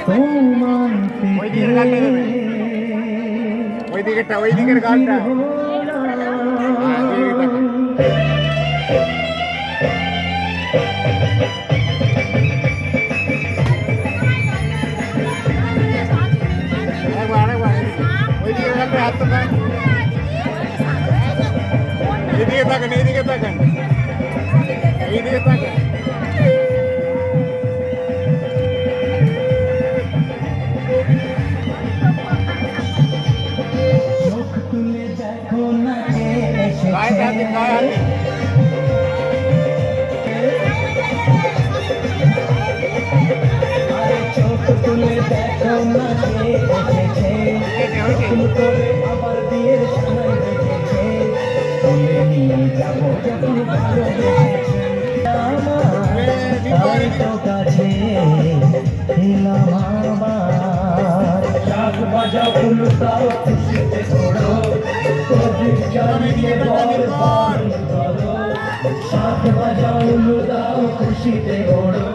তোমার ওই দিকের গানটা এইদিকে থাকেন এইদিকে থাকেন এইদিকে থাকেন চোখ তুলে দেখো না কে গায়ে হাতে গায়ে হাতে চোখ তুলে দেখো না কে এসেছে নতুন করে আবার বিয়ের সময় বেঁচেছে তুলে নিয়ে যাবো যখন ভালোবেসেছি আমার তো কাছে এলাম আবার শাক বাজা ফুল তাও খুশিতে ঘোড়ো প্রদীপ জ্বালিয়ে বরবাদ করো শাক বাজা ফুল তাও খুশিতে ঘোড়ো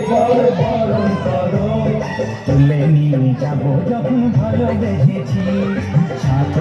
বরণ করো তুলে নিয়ে যাবো যখন ভালোবেসেছি সাত